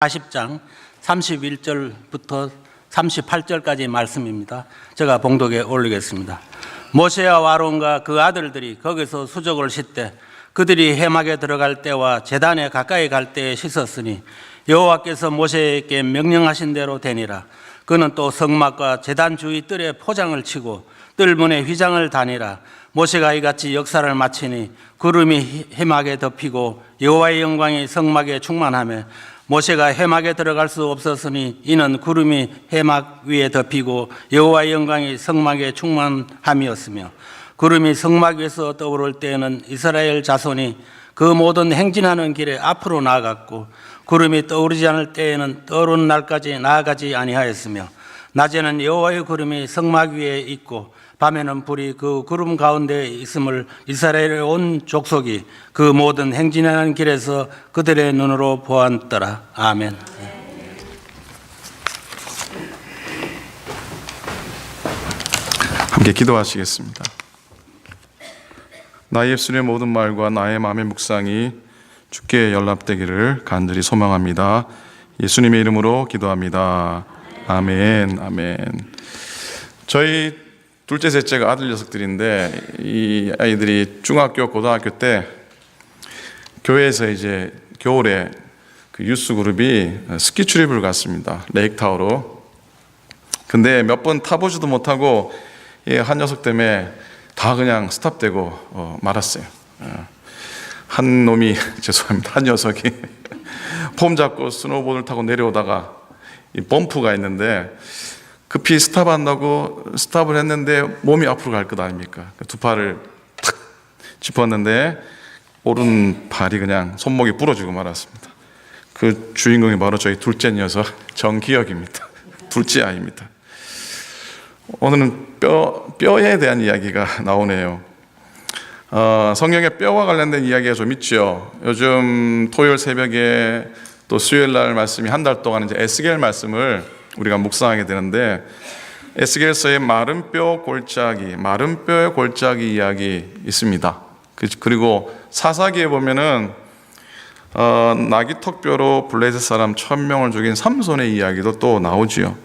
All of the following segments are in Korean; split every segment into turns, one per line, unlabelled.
40장 31절부터 38절까지 말씀입니다. 제가 봉독에 올리겠습니다. 모세와 아론과 그 아들들이 거기서 수족을 씻되 그들이 회막에 들어갈 때와 제단에 가까이 갈 때에 씻었으니 여호와께서 모세에게 명령하신 대로 되니라. 그는 또 성막과 제단 주위 뜰에 포장을 치고 뜰문에 휘장을 다니라. 모세가 이같이 역사를 마치니 구름이 회막에 덮이고 여호와의 영광이 성막에 충만하며 모세가 회막에 들어갈 수 없었으니 이는 구름이 회막 위에 덮이고 여호와의 영광이 성막에 충만함이었으며, 구름이 성막 위에서 떠오를 때에는 이스라엘 자손이 그 모든 행진하는 길에 앞으로 나아갔고, 구름이 떠오르지 않을 때에는 떠오르는 날까지 나아가지 아니하였으며, 낮에는 여호와의 구름이 성막 위에 있고 밤에는 불이 그 구름 가운데 있음을 이스라엘의 온 족속이 그 모든 행진하는 길에서 그들의 눈으로 보았더라. 아멘.
함께 기도하시겠습니다. 나의 입술의 모든 말과 나의 마음의 묵상이 주께 연락되기를 간절히 소망합니다. 예수님의 이름으로 기도합니다. 아멘. 아멘. 저희 둘째, 셋째가 아들 녀석들인데 이 아이들이 중학교, 고등학교 때 교회에서 이제 겨울에 그 유스 그룹이 스키 출입을 갔습니다. 레이크타워로. 근데 몇 번 타보지도 못하고 한 녀석 때문에 다 그냥 스탑되고 말았어요. 한 놈이 죄송합니다. 한 녀석이 폼 잡고 스노우보드를 타고 내려오다가 이 범프가 있는데 급히 스탑한다고 스탑을 했는데 몸이 앞으로 갈 것 아닙니까? 두 팔을 탁 짚었는데 오른팔이 그냥 손목이 부러지고 말았습니다. 그 주인공이 바로 저희 둘째 녀석 정기혁입니다. 둘째 아이입니다. 오늘은 뼈에 대한 이야기가 나오네요. 성경에 뼈와 관련된 이야기가 좀 있죠. 요즘 토요일 새벽에 또 수요일 날 말씀이 한 달 동안 이제 에스겔 말씀을 우리가 묵상하게 되는데, 에스겔서의 마른 뼈의 골짜기 이야기 있습니다. 그리고 사사기에 보면은 나귀 턱뼈로 블레셋 사람 1000명을 죽인 삼손의 이야기도 또 나오지요.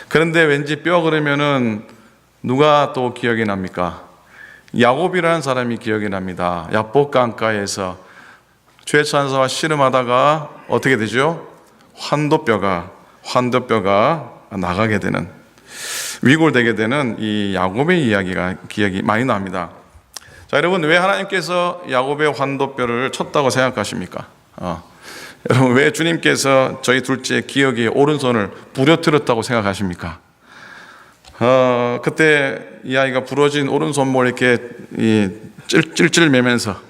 그런데 왠지 뼈 그러면은 누가 또 기억이 납니까? 야곱이라는 사람이 기억이 납니다. 야복 강가에서 죄천사와 씨름하다가 어떻게 되죠? 환도뼈가 나가게 되는, 위골되게 되는 이 야곱의 이야기가 기억이 많이 납니다. 자, 여러분, 왜 하나님께서 야곱의 환도뼈를 쳤다고 생각하십니까? 여러분, 왜 주님께서 저희 둘째 기억의 오른손을 부려뜨렸다고 생각하십니까? 그때 이 아이가 부러진 오른손목을 이렇게 쩔쩔 매면서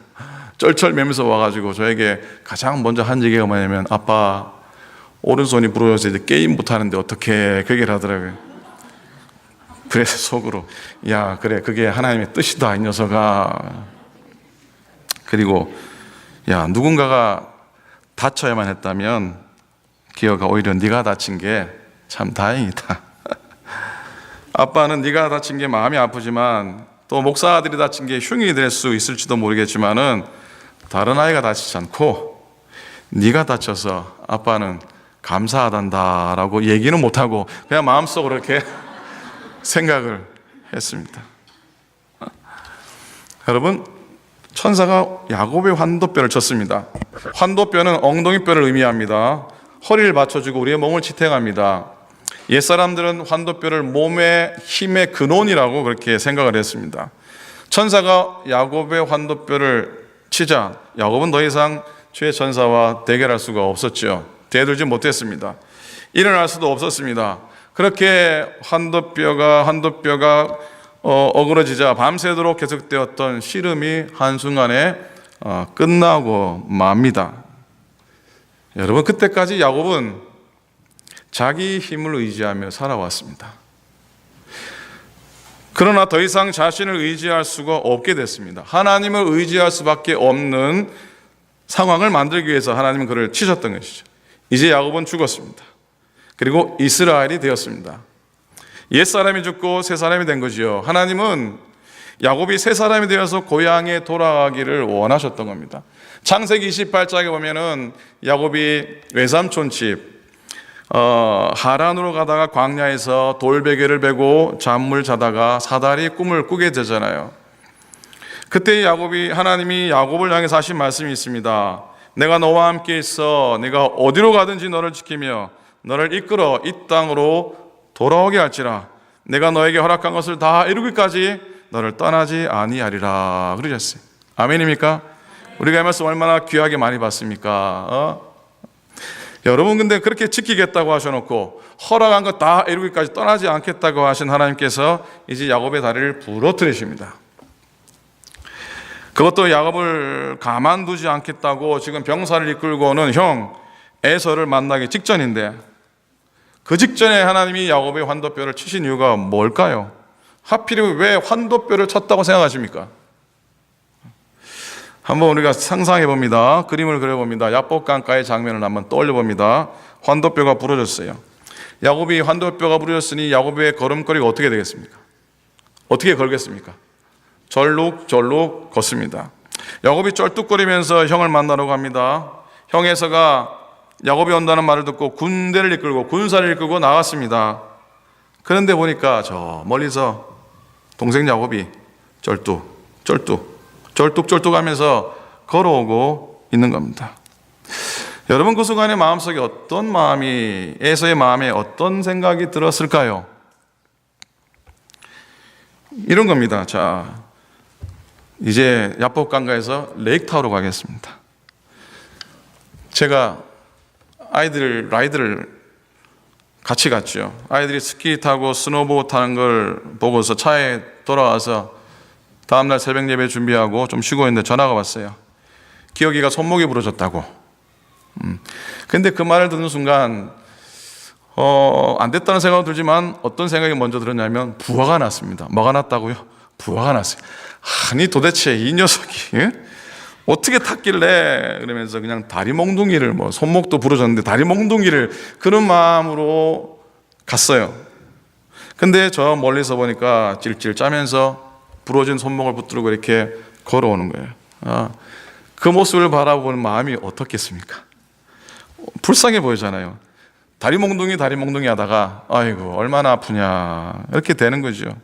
와가지고 저에게 가장 먼저 한 얘기가 뭐냐면, 아빠, 오른손이 부러져서 이제 게임 못하는데 어떻게, 그 얘기를 하더라고요. 그래서 속으로, 야, 그래, 그게 하나님의 뜻이다, 이 녀석아. 그리고, 야, 누군가가 다쳐야만 했다면 기어가 오히려 네가 다친 게 참 다행이다. 아빠는 네가 다친 게 마음이 아프지만 또 목사 아들이 다친 게 흉이 될 수 있을지도 모르겠지만은 다른 아이가 다치지 않고 네가 다쳐서 아빠는 감사하단다라고 얘기는 못하고 그냥 마음속으로 이렇게 생각을 했습니다. 여러분, 천사가 야곱의 환도뼈를 쳤습니다. 환도뼈는 엉덩이뼈를 의미합니다. 허리를 받쳐주고 우리의 몸을 지탱합니다. 옛사람들은 환도뼈를 몸의 힘의 근원이라고 그렇게 생각을 했습니다. 천사가 야곱의 환도뼈를 치자 야곱은 더 이상 죄천사와 대결할 수가 없었죠. 대들지 못했습니다. 일어날 수도 없었습니다. 그렇게 환도뼈가 어그러지자 밤새도록 계속되었던 씨름이 한순간에 끝나고 맙니다. 여러분, 그때까지 야곱은 자기 힘을 의지하며 살아왔습니다. 그러나 더 이상 자신을 의지할 수가 없게 됐습니다. 하나님을 의지할 수밖에 없는 상황을 만들기 위해서 하나님은 그를 치셨던 것이죠. 이제 야곱은 죽었습니다. 그리고 이스라엘이 되었습니다. 옛사람이 죽고 새 사람이 된 거지요. 하나님은 야곱이 새 사람이 되어서 고향에 돌아가기를 원하셨던 겁니다. 창세기 28장에 보면은 야곱이 외삼촌 집 하란으로 가다가 광야에서 돌베개를 베고 잠을 자다가 사다리 꿈을 꾸게 되잖아요. 그때 하나님이 야곱을 향해서 하신 말씀이 있습니다. 내가 너와 함께 있어 네가 어디로 가든지 너를 지키며 너를 이끌어 이 땅으로 돌아오게 할지라. 내가 너에게 허락한 것을 다 이루기까지 너를 떠나지 아니하리라 그러셨어요. 아멘입니까? 우리가 이 말씀 얼마나 귀하게 많이 봤습니까? 여러분, 근데 그렇게 지키겠다고 하셔놓고 허락한 것 다 이루기까지 떠나지 않겠다고 하신 하나님께서 이제 야곱의 다리를 부러뜨리십니다. 그것도 야곱을 가만두지 않겠다고 지금 병사를 이끌고 오는 형 에서를 만나기 직전인데, 그 직전에 하나님이 야곱의 환도뼈를 치신 이유가 뭘까요? 하필이면 왜 환도뼈를 쳤다고 생각하십니까? 한번 우리가 상상해 봅니다. 그림을 그려봅니다. 야복강가의 장면을 한번 떠올려 봅니다. 환도뼈가 부러졌어요. 야곱이 환도뼈가 부러졌으니 야곱의 걸음걸이가 어떻게 되겠습니까? 어떻게 걸겠습니까? 절룩절룩 걷습니다. 야곱이 쩔뚝거리면서 형을 만나러 갑니다. 형 에서가 야곱이 온다는 말을 듣고 군대를 이끌고 군사를 이끌고 나갔습니다. 그런데 보니까 저 멀리서 동생 야곱이 쩔뚝쩔뚝 하면서 걸어오고 있는 겁니다. 여러분, 그 순간에 마음속에 어떤 마음이, 에서의 마음에 어떤 생각이 들었을까요? 이런 겁니다. 자, 이제 야복강가에서 레이크타워로 가겠습니다. 제가 라이드를 같이 갔죠. 아이들이 스키 타고 스노보드 타는 걸 보고서 차에 돌아와서 다음날 새벽 예배 준비하고 좀 쉬고 있는데 전화가 왔어요. 기혁이가 손목이 부러졌다고. 근데 그 말을 듣는 순간 안 됐다는 생각은 들지만 어떤 생각이 먼저 들었냐면 부화가 났습니다. 뭐가 났다고요? 부화가 났어요. 아니 도대체 이 녀석이 어떻게 탔길래, 그러면서 그냥 다리 몽둥이를, 손목도 부러졌는데 다리 몽둥이를, 그런 마음으로 갔어요. 근데 저 멀리서 보니까 찔찔 짜면서 부러진 손목을 붙들고 이렇게 걸어오는 거예요. 그 모습을 바라보는 마음이 어떻겠습니까? 불쌍해 보이잖아요. 다리 몽둥이 하다가 아이고 얼마나 아프냐 이렇게 되는 거죠.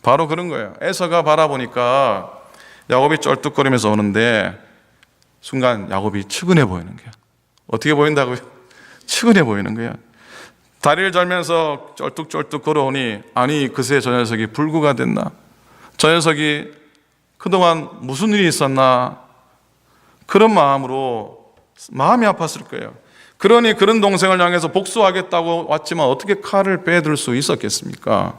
바로 그런 거예요. 에서가 바라보니까 야곱이 쩔뚝거리면서 오는데 순간 야곱이 측은해 보이는 거야. 어떻게 보인다고요? 측은해 보이는 거야. 다리를 절면서 쩔뚝쩔뚝 걸어오니, 아니 그새 저 녀석이 불구가 됐나? 저 녀석이 그동안 무슨 일이 있었나? 그런 마음으로 마음이 아팠을 거예요. 그러니 그런 동생을 향해서 복수하겠다고 왔지만 어떻게 칼을 빼들 수 있었겠습니까?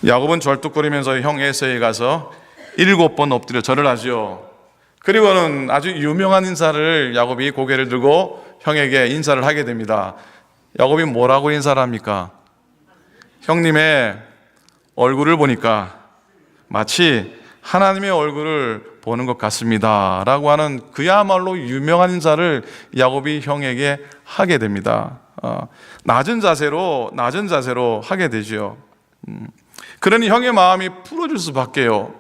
야곱은 절뚝거리면서 형 에서에 가서 7번 엎드려 절을 하죠. 그리고는 아주 유명한 인사를, 야곱이 고개를 들고 형에게 인사를 하게 됩니다. 야곱이 뭐라고 인사를 합니까? 형님의 얼굴을 보니까 마치 하나님의 얼굴을 보는 것 같습니다 라고 하는 그야말로 유명한 인사를 야곱이 형에게 하게 됩니다. 낮은 자세로 하게 되죠. 그러니 형의 마음이 풀어질 수밖에요.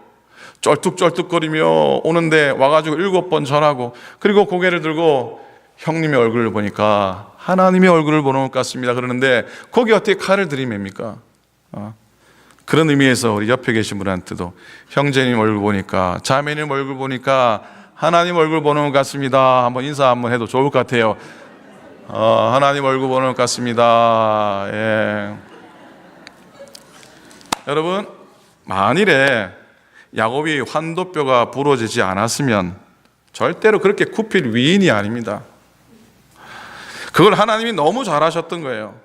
쩔뚝쩔뚝거리며 오는데 와가지고 7번 절하고, 그리고 고개를 들고 형님의 얼굴을 보니까 하나님의 얼굴을 보는 것 같습니다 그러는데 거기 어떻게 칼을 들이맵니까? 그런 의미에서 우리 옆에 계신 분한테도 형제님 얼굴 보니까, 자매님 얼굴 보니까 하나님 얼굴 보는 것 같습니다 한번 인사 한번 해도 좋을 것 같아요. 하나님 얼굴 보는 것 같습니다. 예. 여러분, 만일에 야곱이 환도뼈가 부러지지 않았으면 절대로 그렇게 굽힐 위인이 아닙니다. 그걸 하나님이 너무 잘하셨던 거예요.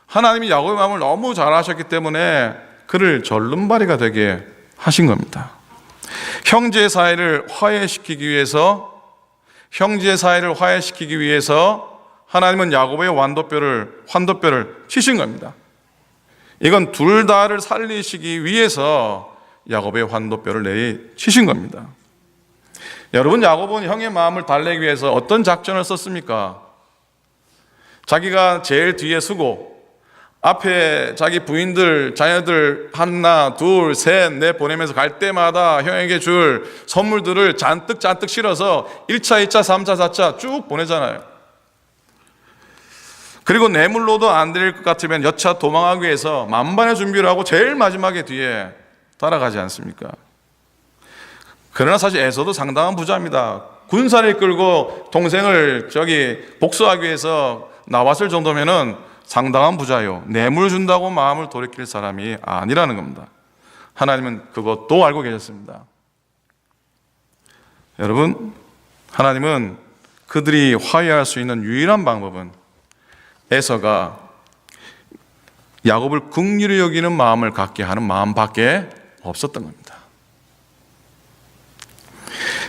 하나님이 야곱의 마음을 너무 잘하셨기 때문에 그를 절름발이가 되게 하신 겁니다. 형제 사이를 화해시키기 위해서 하나님은 야곱의 환도뼈를 치신 겁니다. 이건 둘 다를 살리시기 위해서 야곱의 환도뼈를 내치신 겁니다. 여러분, 야곱은 형의 마음을 달래기 위해서 어떤 작전을 썼습니까? 자기가 제일 뒤에 서고 앞에 자기 부인들, 자녀들 하나, 둘, 셋, 넷 보내면서 갈 때마다 형에게 줄 선물들을 잔뜩 실어서 1차, 2차, 3차, 4차 쭉 보내잖아요. 그리고 뇌물로도 안 될 것 같으면 여차 도망하기 위해서 만반의 준비를 하고 제일 마지막에 뒤에 따라가지 않습니까? 그러나 사실 에서도 상당한 부자입니다. 군사를 끌고 동생을 복수하기 위해서 나왔을 정도면은 상당한 부자요. 뇌물 준다고 마음을 돌이킬 사람이 아니라는 겁니다. 하나님은 그것도 알고 계셨습니다. 여러분, 하나님은 그들이 화해할 수 있는 유일한 방법은 에서가 야곱을 긍휼히 여기는 마음을 갖게 하는 마음밖에 없었던 겁니다.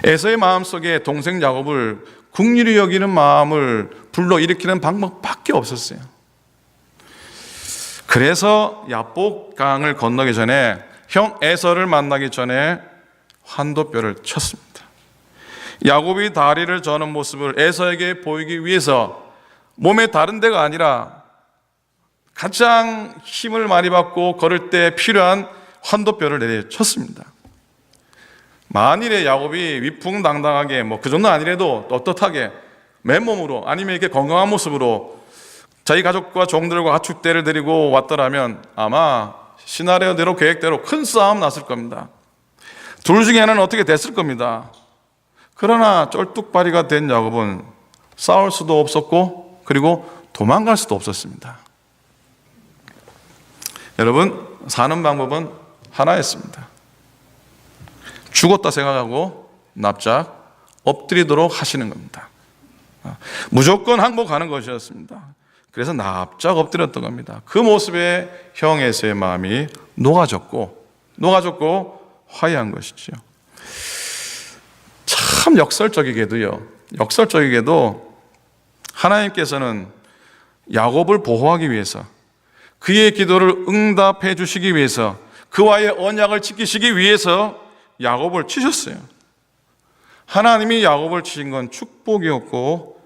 에서의 마음속에 동생 야곱을 긍휼히 여기는 마음을 불러일으키는 방법밖에 없었어요. 그래서 야복강을 건너기 전에 형 에서를 만나기 전에 환도뼈를 쳤습니다. 야곱이 다리를 저는 모습을 에서에게 보이기 위해서 몸의 다른 데가 아니라 가장 힘을 많이 받고 걸을 때 필요한 환도뼈를 내려쳤습니다. 만일에 야곱이 위풍당당하게 그 정도 아니래도 떳떳하게 맨몸으로 아니면 이렇게 건강한 모습으로 자기 가족과 종들과 가축대를 데리고 왔더라면 아마 시나리오대로 계획대로 큰 싸움 났을 겁니다. 둘 중에 하나는 어떻게 됐을 겁니다. 그러나 쩔뚝발이가 된 야곱은 싸울 수도 없었고 그리고 도망갈 수도 없었습니다. 여러분, 사는 방법은 하나였습니다. 죽었다 생각하고 납작 엎드리도록 하시는 겁니다. 무조건 항복하는 것이었습니다. 그래서 납작 엎드렸던 겁니다. 그 모습에 형 에서의 마음이 녹아졌고 화해한 것이죠. 참 역설적이게도 하나님께서는 야곱을 보호하기 위해서 그의 기도를 응답해 주시기 위해서 그와의 언약을 지키시기 위해서 야곱을 치셨어요. 하나님이 야곱을 치신 건 축복이었고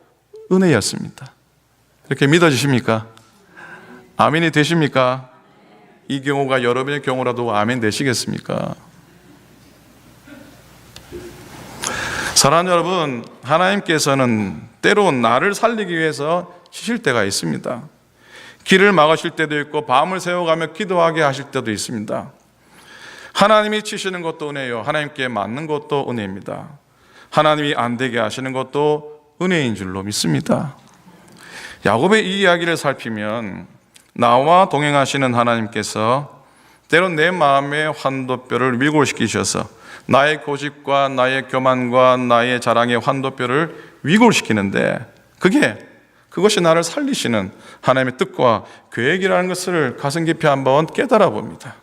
은혜였습니다. 이렇게 믿어지십니까? 아멘이 되십니까? 이 경우가 여러분의 경우라도 아멘 되시겠습니까? 사랑하는 여러분, 하나님께서는 때론 나를 살리기 위해서 치실 때가 있습니다. 길을 막으실 때도 있고 밤을 새워가며 기도하게 하실 때도 있습니다. 하나님이 치시는 것도 은혜요, 하나님께 맞는 것도 은혜입니다. 하나님이 안 되게 하시는 것도 은혜인 줄로 믿습니다. 야곱의 이 이야기를 살피면 나와 동행하시는 하나님께서 때론 내 마음의 환도뼈를 위골시키셔서 나의 고집과 나의 교만과 나의 자랑의 환도뼈를 위골시키는데 그것이 나를 살리시는 하나님의 뜻과 계획이라는 것을 가슴 깊이 한번 깨달아 봅니다.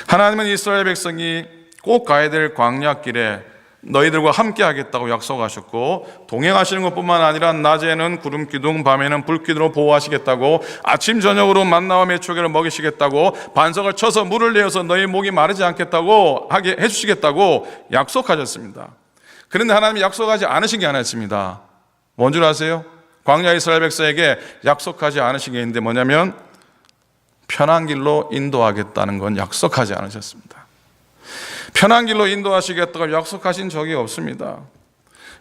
하나님은 이스라엘 백성이 꼭 가야 될 광야길에 너희들과 함께 하겠다고 약속하셨고, 동행하시는 것뿐만 아니라 낮에는 구름 기둥, 밤에는 불 기둥으로 보호하시겠다고, 아침 저녁으로 만나와 메추기를 먹이시겠다고, 반석을 쳐서 물을 내어서 너희 목이 마르지 않겠다고 하게 해주시겠다고 약속하셨습니다. 그런데 하나님이 약속하지 않으신 게 하나 있습니다. 뭔 줄 아세요? 광야 이스라엘 백성에게 약속하지 않으신 게 있는데 뭐냐면 편한 길로 인도하겠다는 건 약속하지 않으셨습니다. 편한 길로 인도하시겠다고 약속하신 적이 없습니다.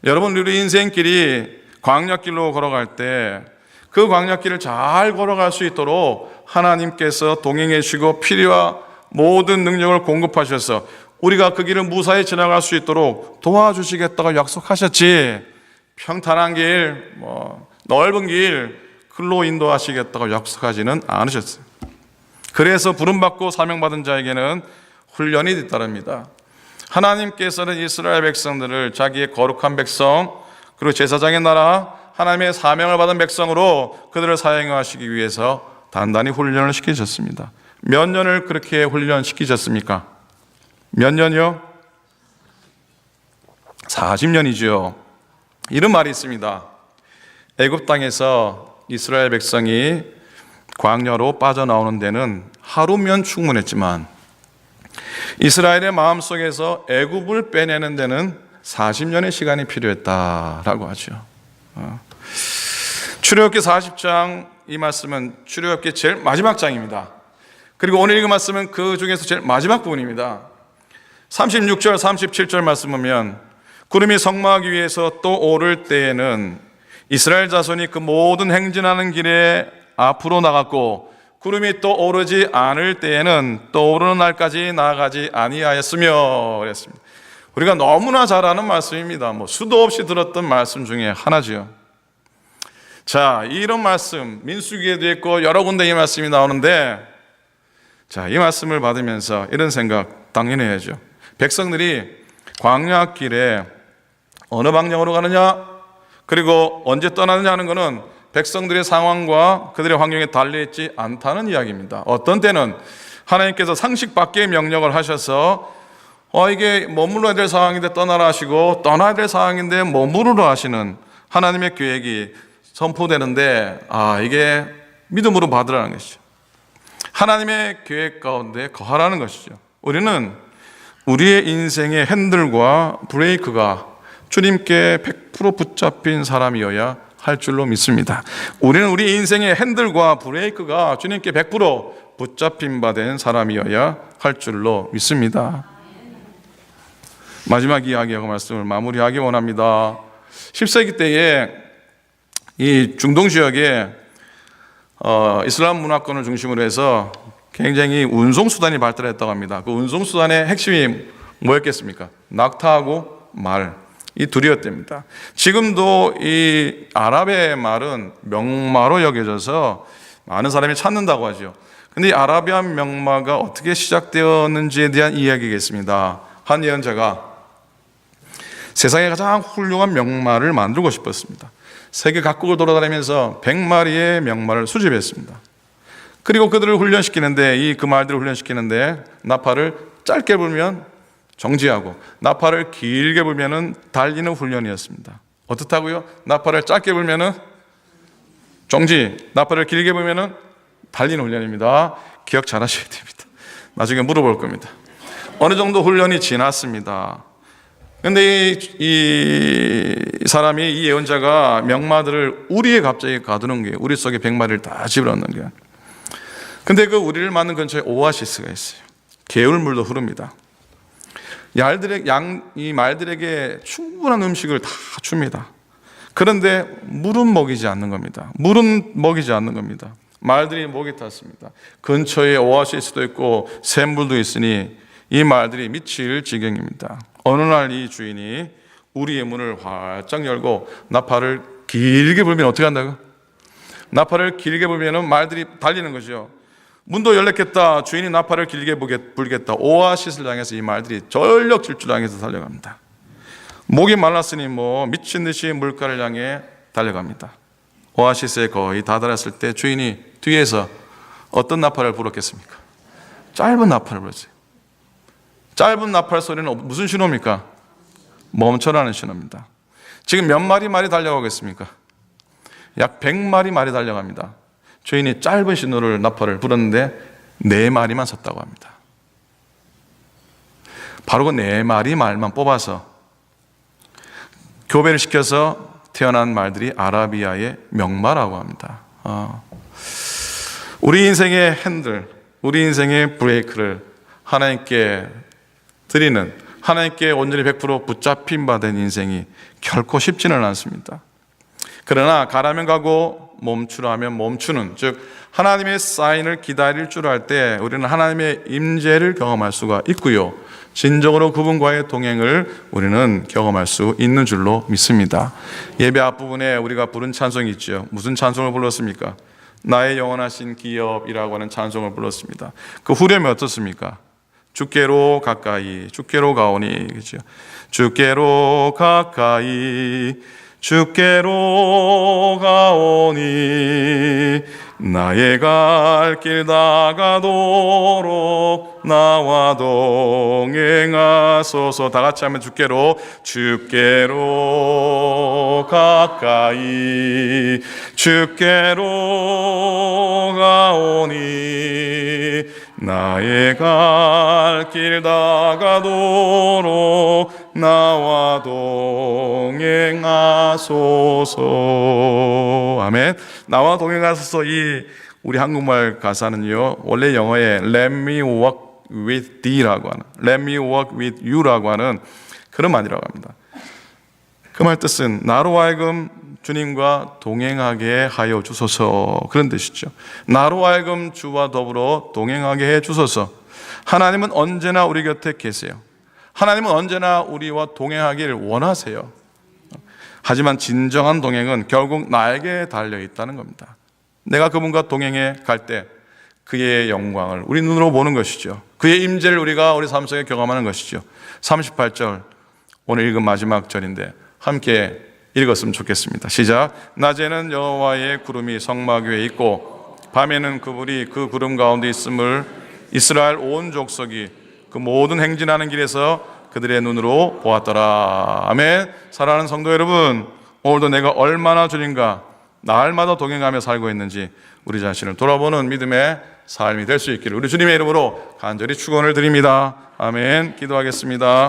여러분, 우리 인생길이 광야길로 걸어갈 때 그 광야길을 잘 걸어갈 수 있도록 하나님께서 동행해 주시고 필요와 모든 능력을 공급하셔서 우리가 그 길을 무사히 지나갈 수 있도록 도와주시겠다고 약속하셨지, 평탄한 길, 넓은 길로 인도하시겠다고 약속하지는 않으셨어요. 그래서 부름받고 사명받은 자에게는 훈련이 뒤따릅니다. 하나님께서는 이스라엘 백성들을 자기의 거룩한 백성, 그리고 제사장의 나라, 하나님의 사명을 받은 백성으로 그들을 사용하시기 위해서 단단히 훈련을 시키셨습니다. 몇 년을 그렇게 훈련시키셨습니까? 몇 년이요? 40년이죠. 이런 말이 있습니다. 애굽 땅에서 이스라엘 백성이 광야로 빠져나오는 데는 하루면 충분했지만 이스라엘의 마음속에서 애굽을 빼내는 데는 40년의 시간이 필요했다라고 하죠. 출애굽기 40장 이 말씀은 출애굽기 제일 마지막 장입니다. 그리고 오늘 읽은 말씀은 그 중에서 제일 마지막 부분입니다. 36절, 37절 말씀 보면 구름이 성막이 위에서 또 오를 때에는 이스라엘 자손이 그 모든 행진하는 길에 앞으로 나갔고 구름이 또 오르지 않을 때에는 또 오르는 날까지 나아가지 아니하였으며 그랬습니다. 우리가 너무나 잘 아는 말씀입니다. 수도 없이 들었던 말씀 중에 하나지요. 자, 이런 말씀 민수기에도 있고 여러 군데 이 말씀이 나오는데, 자, 이 말씀을 받으면서 이런 생각 당연히 해야죠. 백성들이 광야 길에 어느 방향으로 가느냐, 그리고 언제 떠나느냐 하는 것은 백성들의 상황과 그들의 환경에 달려있지 않다는 이야기입니다. 어떤 때는 하나님께서 상식 밖의 명령을 하셔서 이게 머물러야 될 상황인데 떠나라 하시고, 떠나야 될 상황인데 머무르라 하시는 하나님의 계획이 선포되는데, 이게 믿음으로 받으라는 것이죠. 하나님의 계획 가운데 거하라는 것이죠. 우리는 우리의 인생의 핸들과 브레이크가 주님께 100% 붙잡힌 사람이어야 할 줄로 믿습니다. 우리는 우리 인생의 핸들과 브레이크가 주님께 100% 붙잡힌 바 된 사람이어야 할 줄로 믿습니다. 마지막 이야기하고 말씀을 마무리하기 원합니다. 10세기 때에 이 중동 지역에 이슬람 문화권을 중심으로 해서 굉장히 운송수단이 발달했다고 합니다. 그 운송수단의 핵심이 뭐였겠습니까? 낙타하고 말, 이 둘이었답니다. 지금도 이 아랍의 말은 명마로 여겨져서 많은 사람이 찾는다고 하죠. 근데 이 아라비안 명마가 어떻게 시작되었는지에 대한 이야기겠습니다. 한 예언자가 세상에 가장 훌륭한 명마를 만들고 싶었습니다. 세계 각국을 돌아다니면서 100마리의 명마를 수집했습니다. 그리고 그들을 훈련시키는데, 그 말들을 훈련시키는데 나팔을 짧게 불면 정지하고 나팔을 길게 불면은 달리는 훈련이었습니다. 어떻다고요? 나팔을 짧게 불면은 정지, 나팔을 길게 불면은 달리는 훈련입니다. 기억 잘 하셔야 됩니다. 나중에 물어볼 겁니다. 어느 정도 훈련이 지났습니다. 근데 이 사람이, 이 예언자가 명마들을 우리에 갑자기 가두는 거예요. 우리 속에 100마리를 다 집어넣는 거예요. 근데 그 우리를 맞는 근처에 오아시스가 있어요. 개울물도 흐릅니다. 이 말들에게 충분한 음식을 다 줍니다. 그런데 물은 먹이지 않는 겁니다. 물은 먹이지 않는 겁니다. 말들이 목이 탔습니다. 근처에 오아시스도 있고 샘물도 있으니 이 말들이 미칠 지경입니다. 어느 날 이 주인이 우리의 문을 활짝 열고 나팔을 길게 불면 어떻게 한다고? 나팔을 길게 불면 말들이 달리는 거죠. 문도 열렸겠다. 주인이 나팔을 길게 불겠다. 오아시스를 향해서 이 말들이 전력 질주를 향해서 달려갑니다. 목이 말랐으니 미친 듯이 물가를 향해 달려갑니다. 오아시스에 거의 다다랐을 때 주인이 뒤에서 어떤 나팔을 불었겠습니까? 짧은 나팔을 불었어요. 짧은 나팔 소리는 무슨 신호입니까? 멈춰라는 신호입니다. 지금 몇 마리 말이 달려가고 있습니까? 약 100마리 말이 달려갑니다. 주인이 짧은 신호를 나팔을 불었는데 4마리만 섰다고 합니다. 바로 그 4마리 말만 뽑아서 교배를 시켜서 태어난 말들이 아라비아의 명마라고 합니다. 우리 인생의 핸들, 우리 인생의 브레이크를 하나님께 드리는, 하나님께 온전히 100% 붙잡힌 바 된 인생이 결코 쉽지는 않습니다. 그러나 가라면 가고 멈추라 하면 멈추는, 즉 하나님의 사인을 기다릴 줄 알 때 우리는 하나님의 임재를 경험할 수가 있고요, 진정으로 그분과의 동행을 우리는 경험할 수 있는 줄로 믿습니다. 예배 앞부분에 우리가 부른 찬송이 있죠. 무슨 찬송을 불렀습니까? 나의 영원하신 기업이라고 하는 찬송을 불렀습니다. 그 후렴이 어떻습니까? 주께로 가까이, 주께로 가오니, 그렇죠? 주께로 가까이, 주께로 가오니, 나의 갈 길 다가도록 나와 동행하소서. 다 같이 하면 주께로, 주께로 가까이, 주께로 가오니, 나의 갈 길 다가도록 나와 동행하소서. 아멘. 나와 동행하소서. 이 우리 한국말 가사는요, 원래 영어에 Let me walk with thee라고 하는, Let me walk with you라고 하는 그런 말이라고 합니다. 그 말 뜻은 나로 하여금 주님과 동행하게 하여 주소서, 그런 뜻이죠. 나로 하여금 주와 더불어 동행하게 해 주소서. 하나님은 언제나 우리 곁에 계세요. 하나님은 언제나 우리와 동행하기를 원하세요. 하지만 진정한 동행은 결국 나에게 달려 있다는 겁니다. 내가 그분과 동행해 갈 때 그의 영광을 우리 눈으로 보는 것이죠. 그의 임재를 우리가 우리 삶 속에 경험하는 것이죠. 38절, 오늘 읽은 마지막 절인데 함께 읽었으면 좋겠습니다. 시작. 낮에는 여호와의 구름이 성막 위에 있고 밤에는 그불이 그 구름 가운데 있음을 이스라엘 온 족속이 그 모든 행진하는 길에서 그들의 눈으로 보았더라. 아멘. 사랑하는 성도 여러분, 오늘도 내가 얼마나 주님과 날마다 동행하며 살고 있는지 우리 자신을 돌아보는 믿음의 삶이 될 수 있기를 우리 주님의 이름으로 간절히 축원을 드립니다. 아멘. 기도하겠습니다.